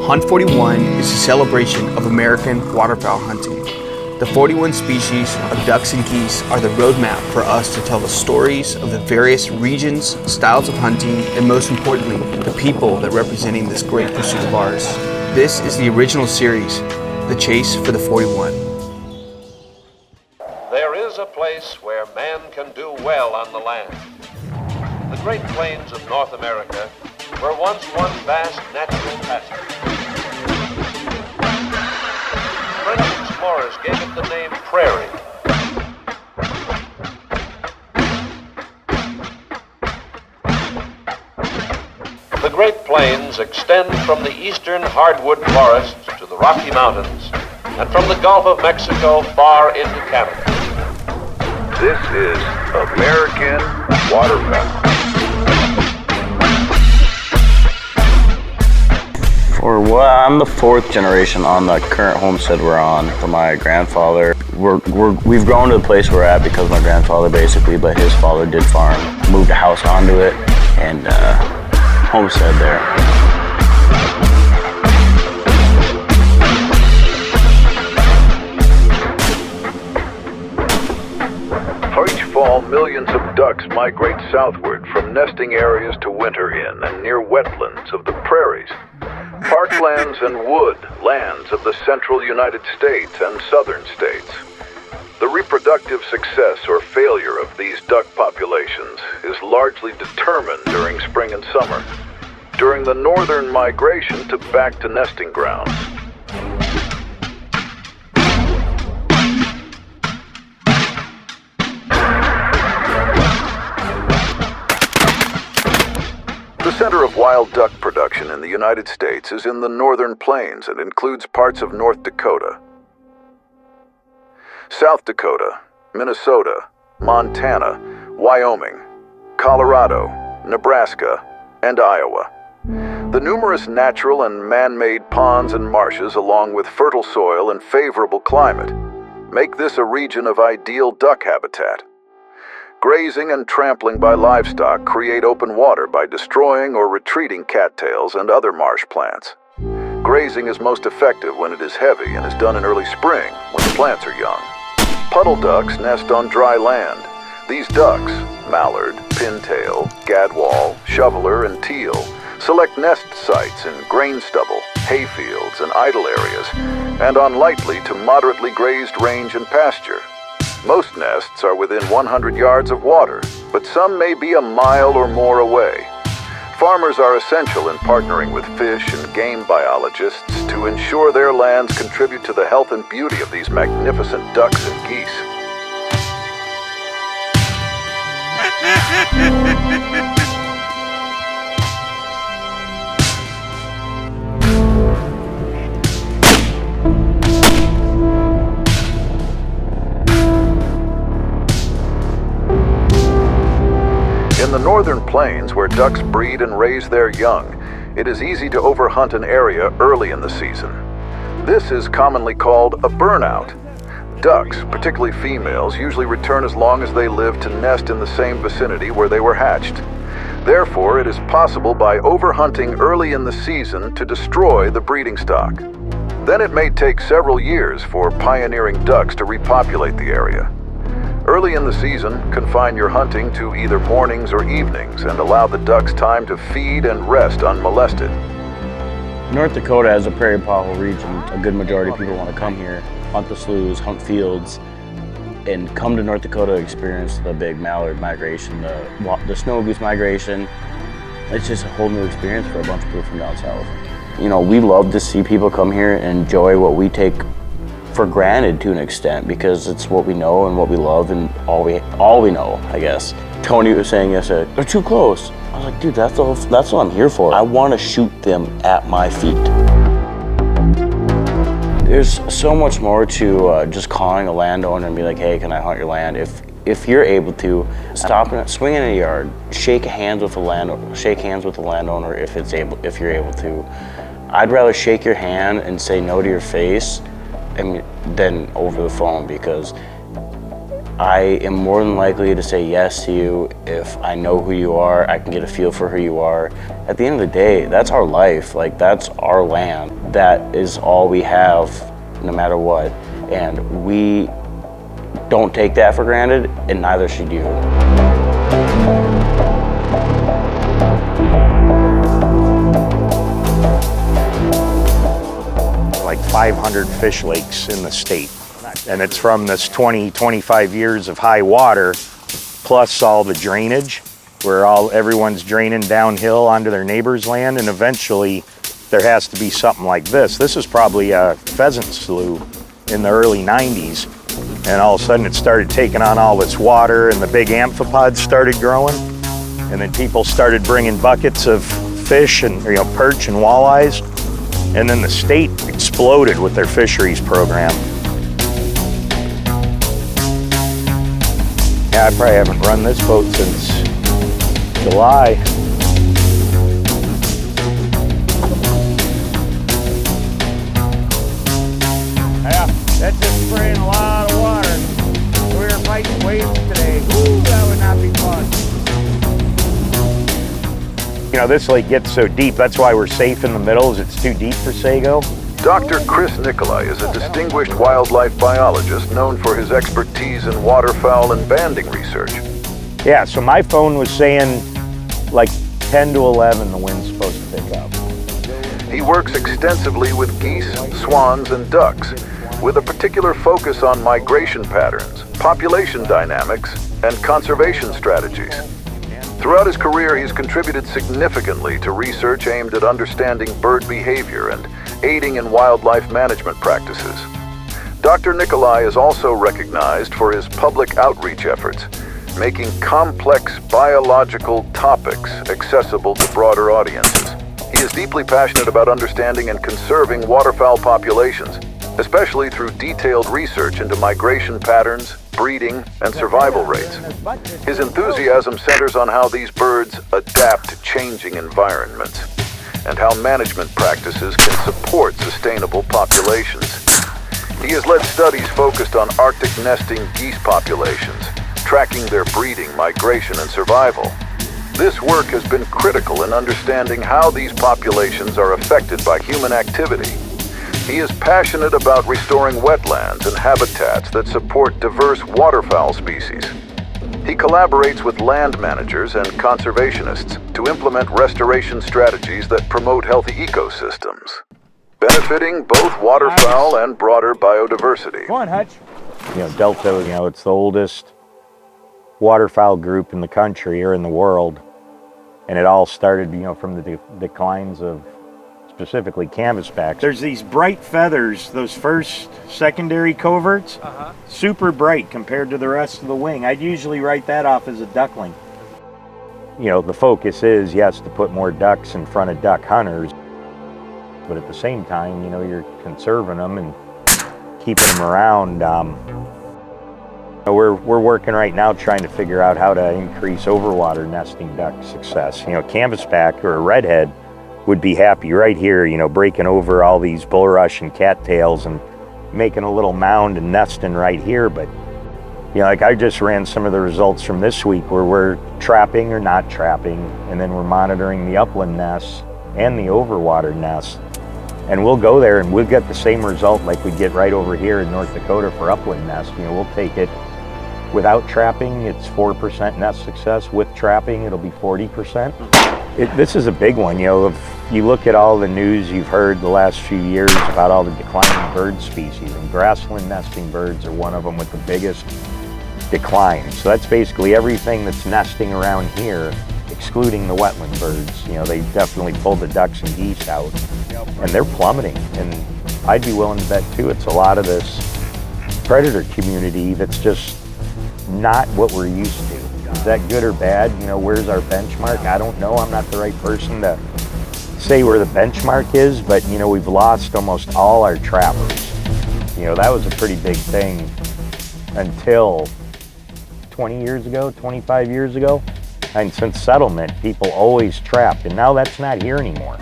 Hunt 41 is a celebration of American waterfowl hunting. The 41 species of ducks and geese are the roadmap for us to tell the stories of the various regions, styles of hunting, and most importantly, the people that representing this great pursuit of ours. This is the original series, The Chase for the 41. There is a place where man can do well on the land. The Great Plains of North America were once one vast natural pasture. French explorers gave it the name prairie. The Great Plains extend from the eastern hardwood forests to the Rocky Mountains and from the Gulf of Mexico far into Canada. This is American waterfowl. I'm the fourth generation on the current homestead we're on from my grandfather. We've grown to the place we're at because my grandfather basically, but his father did farm, moved a house onto it, and homestead there. Each fall, millions of ducks migrate southward from nesting areas to winter in and near wetlands of the prairies, parklands and wood lands of the central United States and southern states. The reproductive success or failure of these duck populations is largely determined during spring and summer, during the northern migration to back to nesting grounds. The center of wild duck production in the United States is in the northern plains and includes parts of North Dakota, South Dakota, Minnesota, Montana, Wyoming, Colorado, Nebraska, and Iowa. The numerous natural and man-made ponds and marshes, along with fertile soil and favorable climate, make this a region of ideal duck habitat. Grazing and trampling by livestock create open water by destroying or retreating cattails and other marsh plants. Grazing is most effective when it is heavy and is done in early spring when the plants are young. Puddle ducks nest on dry land. These ducks, mallard, pintail, gadwall, shoveler, and teal, select nest sites in grain stubble, hayfields, and idle areas, and on lightly to moderately grazed range and pasture. Most nests are within 100 yards of water, but some may be a mile or more away. Farmers are essential in partnering with fish and game biologists to ensure their lands contribute to the health and beauty of these magnificent ducks and geese. In the northern plains, where ducks breed and raise their young, it is easy to overhunt an area early in the season. This is commonly called a burnout. Ducks, particularly females, usually return as long as they live to nest in the same vicinity where they were hatched. Therefore, it is possible by overhunting early in the season to destroy the breeding stock. Then it may take several years for pioneering ducks to repopulate the area. Early in the season, confine your hunting to either mornings or evenings and allow the ducks time to feed and rest unmolested. North Dakota has a prairie pothole region. A good majority of people want to come here, hunt the sloughs, hunt fields, and come to North Dakota to experience the big mallard migration, the snow goose migration. It's just a whole new experience for a bunch of people from down south. You know, we love to see people come here and enjoy what we take for granted to an extent, because it's what we know and what we love and all we know, I guess. Tony was saying yesterday, they're too close. I was like, dude, that's what I'm here for. I want to shoot them at my feet. There's so much more to just calling a landowner and be like, hey, can I hunt your land? If you're able to, stop and swing in a yard, shake hands with the landowner if you're able to. I'd rather shake your hand and say no to your face than over the phone, because I am more than likely to say yes to you if I know who you are, I can get a feel for who you are. At the end of the day, that's our life, like that's our land. That is all we have, no matter what. And we don't take that for granted, and neither should you. Like 500 fish lakes in the state. And it's from this 25 years of high water, plus all the drainage, where everyone's draining downhill onto their neighbor's land, and eventually there has to be something like this. This is probably a pheasant slough in the early 90s, and all of a sudden it started taking on all this water, and the big amphipods started growing, and then people started bringing buckets of fish and perch and walleyes, and then the state exploded with their fisheries program. Yeah, I probably haven't run this boat since July. Yeah, that's just spraying a lot of water. We were fighting waves today. Ooh, that would not be fun. This lake gets so deep, that's why we're safe in the middle, is it's too deep for sago. Dr. Chris Nicolai is a distinguished wildlife biologist known for his expertise in waterfowl and banding research. Yeah, so my phone was saying like 10 to 11 the wind's supposed to pick up. He works extensively with geese, swans, and ducks, with a particular focus on migration patterns, population dynamics, and conservation strategies. Throughout his career, he's contributed significantly to research aimed at understanding bird behavior and aiding in wildlife management practices. Dr. Nicolai is also recognized for his public outreach efforts, making complex biological topics accessible to broader audiences. He is deeply passionate about understanding and conserving waterfowl populations, especially through detailed research into migration patterns, breeding, and survival rates. His enthusiasm centers on how these birds adapt to changing environments and how management practices can support sustainable populations. He has led studies focused on Arctic nesting geese populations, tracking their breeding, migration, and survival. This work has been critical in understanding how these populations are affected by human activity. He is passionate about restoring wetlands and habitats that support diverse waterfowl species. He collaborates with land managers and conservationists to implement restoration strategies that promote healthy ecosystems, benefiting both waterfowl and broader biodiversity. Come on, Hutch. Delta, it's the oldest waterfowl group in the country or in the world. And it all started, from the declines of specifically canvasbacks. There's these bright feathers, those first secondary coverts, super bright compared to the rest of the wing. I'd usually write that off as a duckling. The focus is, yes, to put more ducks in front of duck hunters, but at the same time, you're conserving them and keeping them around. We're working right now trying to figure out how to increase overwater nesting duck success. Canvasback or a redhead would be happy right here, breaking over all these bulrush and cattails and making a little mound and nesting right here. But, I just ran some of the results from this week where we're trapping or not trapping, and then we're monitoring the upland nests and the overwater nests. And we'll go there and we'll get the same result like we get right over here in North Dakota for upland nests. We'll take it without trapping, it's 4% nest success. With trapping, it'll be 40%. This is a big one. If you look at all the news you've heard the last few years about all the declining bird species, and grassland nesting birds are one of them with the biggest decline. So that's basically everything that's nesting around here, excluding the wetland birds. They definitely pulled the ducks and geese out, and they're plummeting. And I'd be willing to bet too, it's a lot of this predator community that's just not what we're used to. Is that good or bad? Where's our benchmark? I don't know. I'm not the right person to say where the benchmark is, but we've lost almost all our trappers. That was a pretty big thing until 20 years ago, 25 years ago. And since settlement, people always trapped, and now that's not here anymore.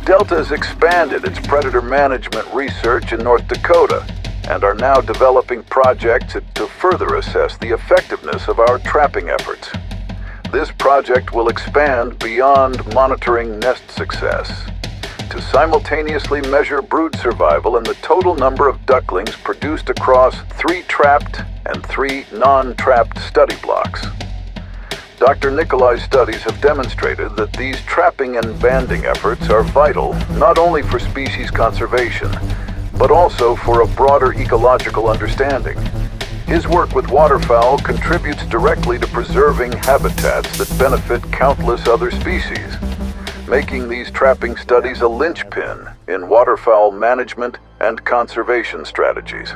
Delta has expanded its predator management research in North Dakota, and are now developing projects to further assess the effectiveness of our trapping efforts. This project will expand beyond monitoring nest success to simultaneously measure brood survival and the total number of ducklings produced across 3 trapped and 3 non-trapped study blocks. Dr. Nikolai's studies have demonstrated that these trapping and banding efforts are vital not only for species conservation, but also for a broader ecological understanding. His work with waterfowl contributes directly to preserving habitats that benefit countless other species, making these trapping studies a linchpin in waterfowl management and conservation strategies.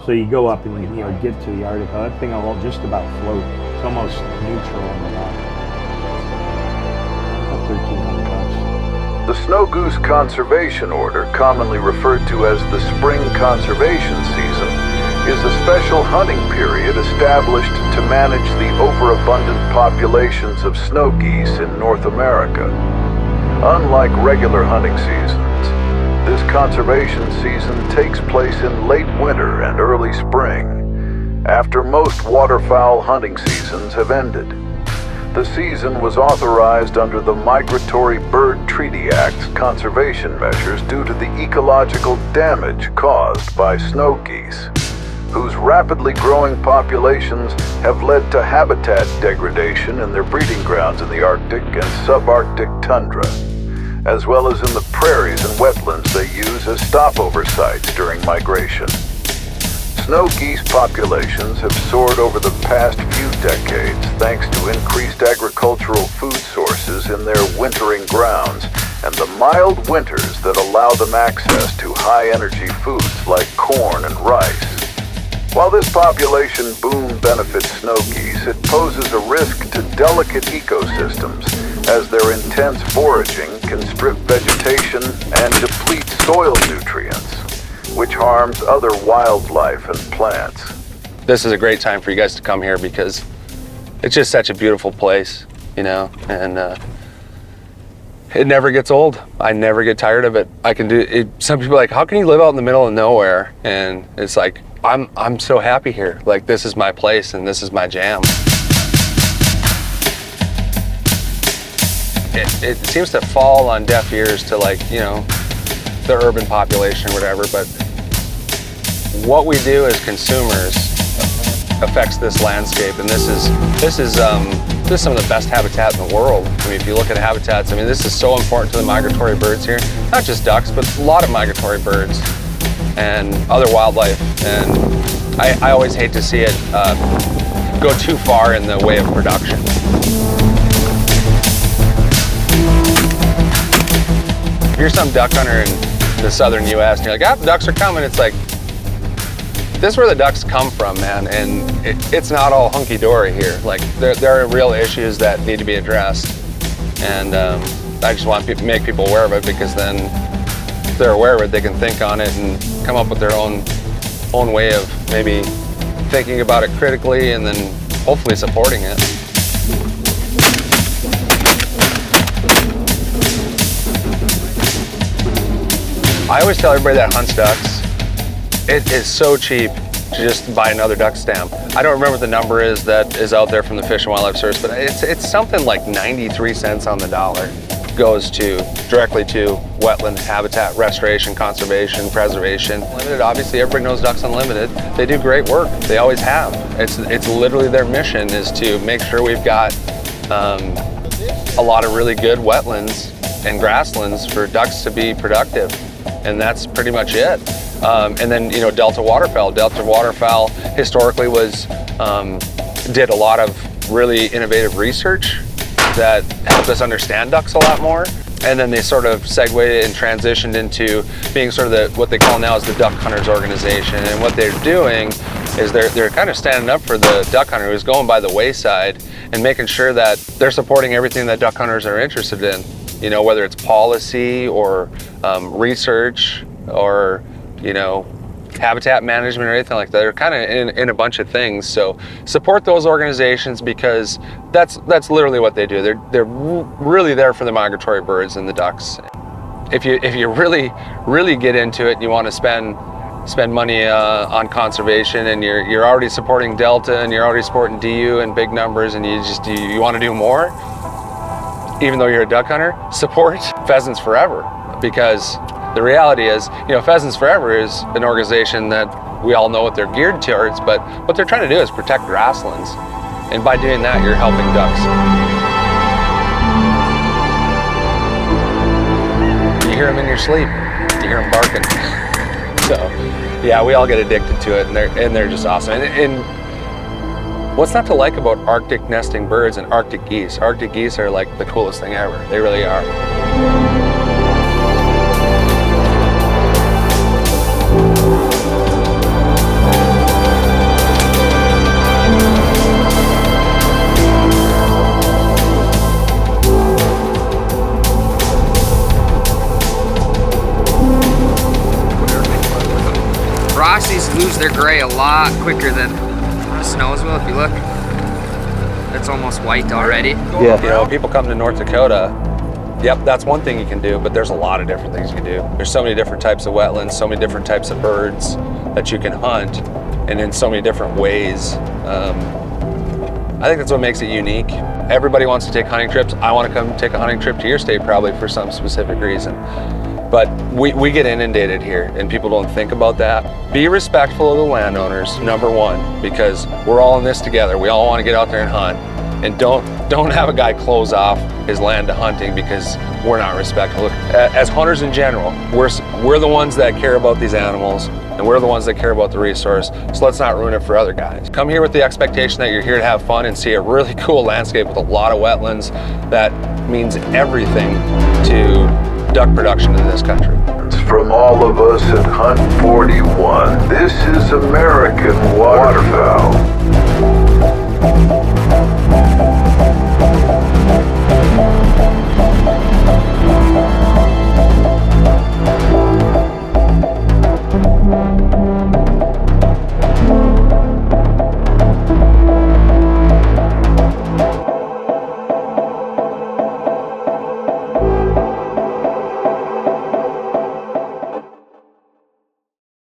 So you go up and get to the article. That thing will just about float. It's almost neutral on the water. About $1,300. The Snow Goose Conservation Order, commonly referred to as the Spring Conservation Season, is a special hunting period established to manage the overabundant populations of snow geese in North America. Unlike regular hunting seasons, this conservation season takes place in late winter and early spring, after most waterfowl hunting seasons have ended. The season was authorized under the Migratory Bird Treaty Act's conservation measures due to the ecological damage caused by snow geese, whose rapidly growing populations have led to habitat degradation in their breeding grounds in the Arctic and subarctic tundra, as well as in the prairies and wetlands they use as stopover sites during migration. Snow geese populations have soared over the past few decades thanks to increased agricultural food sources in their wintering grounds and the mild winters that allow them access to high-energy foods like corn and rice. While this population boom benefits snow geese, it poses a risk to delicate ecosystems as their intense foraging can strip vegetation and deplete soil nutrients, which harms other wildlife and plants. This is a great time for you guys to come here because it's just such a beautiful place, and it never gets old. I never get tired of it. I can do it. Some people are like, how can you live out in the middle of nowhere? And it's like, I'm so happy here. Like, this is my place and this is my jam. It seems to fall on deaf ears to the urban population or whatever, but what we do as consumers affects this landscape, and this is some of the best habitat in the world. I mean, if you look at habitats, this is so important to the migratory birds here, not just ducks, but a lot of migratory birds and other wildlife, and I always hate to see it go too far in the way of production. If you're some duck hunter in the southern U.S. and you're like, the ducks are coming, it's like, this is where the ducks come from, man, and it's not all hunky-dory here. Like, there are real issues that need to be addressed, and I just want to make people aware of it, because then if they're aware of it, they can think on it and come up with their own way of maybe thinking about it critically and then hopefully supporting it. I always tell everybody that hunts ducks, it is so cheap to just buy another duck stamp. I don't remember what the number is that is out there from the Fish and Wildlife Service, but it's something like 93 cents on the dollar goes directly to wetland habitat restoration, conservation, preservation. Unlimited, obviously everybody knows Ducks Unlimited. They do great work. They always have. It's literally their mission is to make sure we've got a lot of really good wetlands and grasslands for ducks to be productive. And that's pretty much it. And then, Delta waterfowl. Delta waterfowl historically did a lot of really innovative research that helped us understand ducks a lot more. And then they sort of segued and transitioned into being sort of what they call now is the Duck Hunters Organization. And what they're doing is they're kind of standing up for the duck hunter who's going by the wayside and making sure that they're supporting everything that duck hunters are interested in. Whether it's policy or research or, habitat management or anything like that. They're kind of in a bunch of things. So support those organizations, because that's literally what they do. They're really there for the migratory birds and the ducks. If you really, really get into it and you want to spend spend money on conservation, and you're already supporting Delta, and you're already supporting DU in big numbers, and you want to do more, even though you're a duck hunter, support Pheasants Forever. Because the reality is, Pheasants Forever is an organization that we all know what they're geared towards, but what they're trying to do is protect grasslands. And by doing that, you're helping ducks. You hear them in your sleep. You hear them barking. So, yeah, we all get addicted to it, and they're just awesome. And what's not to like about Arctic nesting birds and Arctic geese? Arctic geese are like the coolest thing ever. They really are. Rossies lose their gray a lot quicker than snows will. If you look, it's almost white already. Yeah. People come to North Dakota. Yep, that's one thing you can do, but there's a lot of different things you can do. There's so many different types of wetlands, so many different types of birds that you can hunt, and in so many different ways. I think that's what makes it unique. Everybody wants to take hunting trips. I want to come take a hunting trip to your state probably for some specific reason. But we get inundated here, and people don't think about that. Be respectful of the landowners, number one, because we're all in this together. We all want to get out there and hunt. And don't have a guy close off his land to hunting because we're not respectful. As hunters in general, we're the ones that care about these animals, and we're the ones that care about the resource, so let's not ruin it for other guys. Come here with the expectation that you're here to have fun and see a really cool landscape with a lot of wetlands that means everything to duck production in this country. From all of us at Hunt 41, this is American Waterfowl.